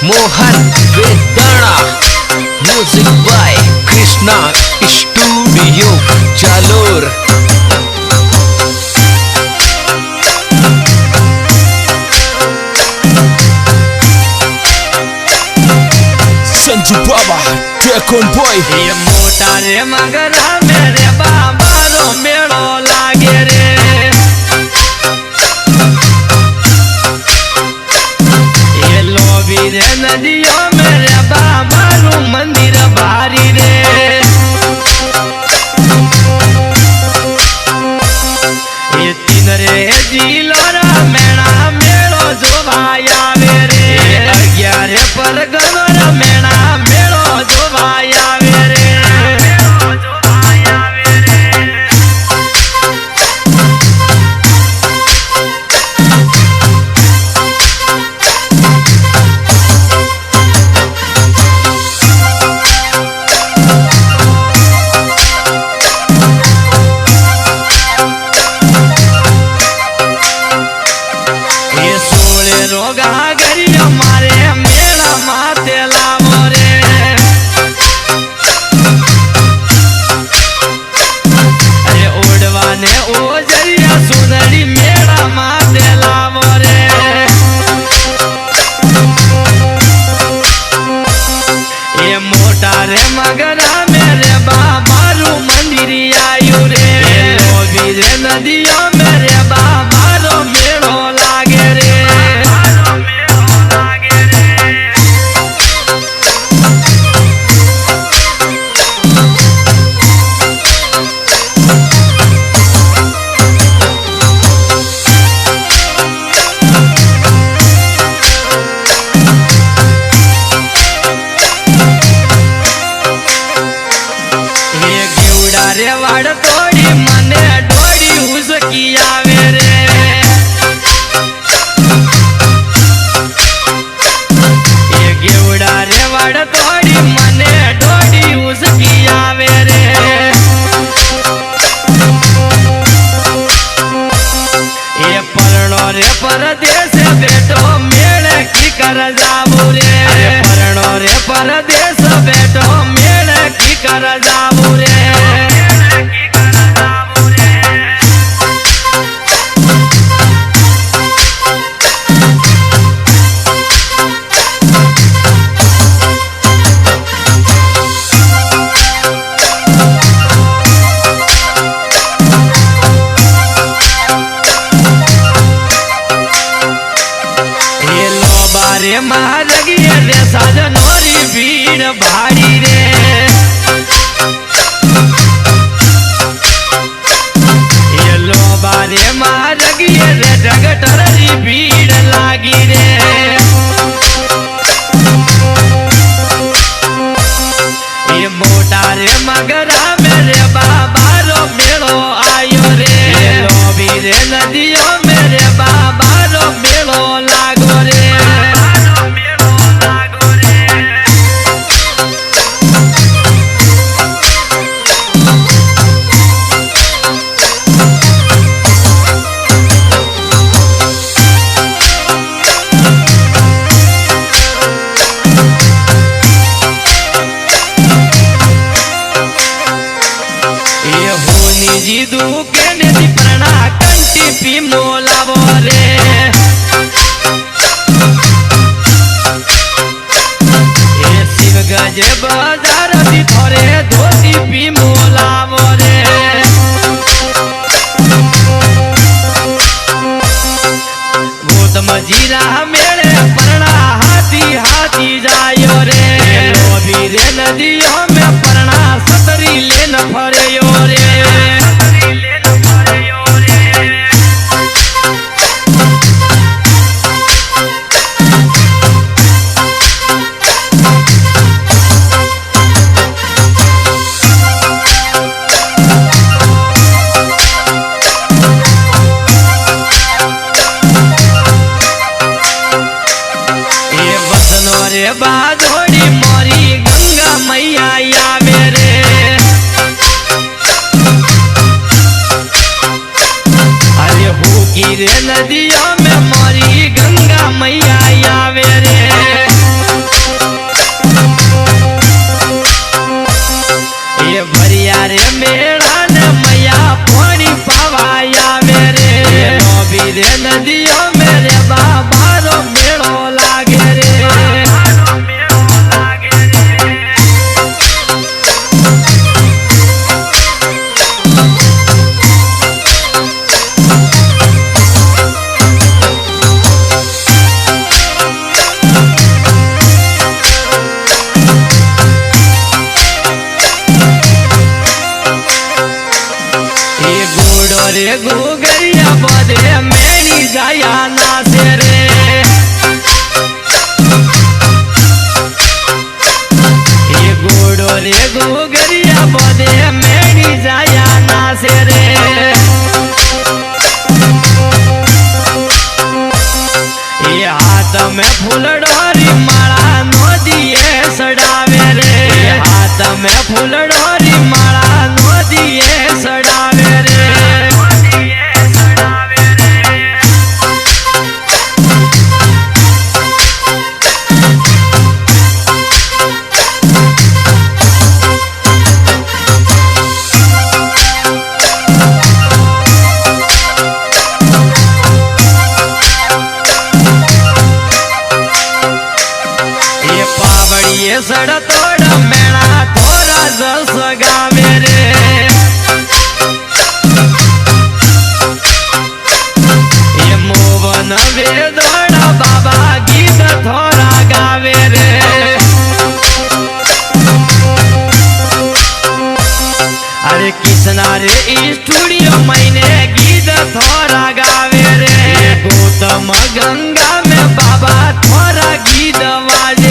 मोहन वेदाणा, music by Krishna studio Jalore. Sanju Baba dragon boy. ये मोटा रे मगरा मेरे बाबा रो मेड़ो लागे रे। ये लोभी रे नदियों मेरे बाबा रो मंदिर भारी रे। ये तीन रे जिलोरा मेणा मेड़ो जो भाई आवे रे। 11 परगना मेणा मेड़ो जो भाई आवे रे। ये 16 रोगा गरी हमारे मेला माते लावो रे। अरे ओढ़वाने ओ जरिया सुंदरी मेला माते लावो रे। ये मोटा रे मगरा मेरे बाबा रू मंदिर आयु रे। लोभी रे नदियों मेरे बाबा रो मेड़ो लागे रे। ये गेवड़ा रे वाड़ तोड़ी मने डोड़ी उसकी आवे रे। ये गेवड़ा रे वाड़ तोड़ी मने डोड़ी उसकी आवे रे। ये परनो रे परदेश बेटो मेले की कर जाबू रे। परनो रे परदेश बेटो मेले की कर जाबू रे। ये लोबारे महाजगी रे साजनोरी भीड़ भारी रे। ये लोबारे महाजगी रे जगटरी भीड़ लागी रे। ये मोटा रे मगरा मेरे बाबा रो मेड़ो आयो रे। लोभी रे नदियों मेरे बाबा रो मेड़ो लागो रे। ये होनी जी दुके ने दी प्रणा कंटी पी मोलावो रे। ये शिव गजे बाजार दी थोरे धोती पी मोलावो रे। गोदम जीरा मेरे प्रणा हाथी हाथी जायो रे। लोभी रे नदियों में प्रणा सतरी लेन फरयो रे। ये बसनो रे बाजोड़ी मोरी गंगा मैया आवे रे। अरे हुकी रे नदियों में मोरी गंगा मैया आवे रे। नदियों में रे बाबारो मेड़ो लागे रे। रे गुगरिया बदे मेरी जाया नाचे रे। ये गोड़ो रे गुगरिया बदे मेरी जाया नाचे रे। ये हाथ में फूलडोरी माला नदिए सड़ावे रे। हाथ में फूलडोरी माला नदिए सड़ावे रे। ये सड़ तोड़ मेला थोड़ा जस गावे रे। ये मोवन वेदोड़ा बाबा गीत थोड़ा गावे रे। अरे किसना रे स्टूडियो मैंने गीत थोड़ा गावे रे। गौतम गंगा में बाबा थोड़ा गीत वाज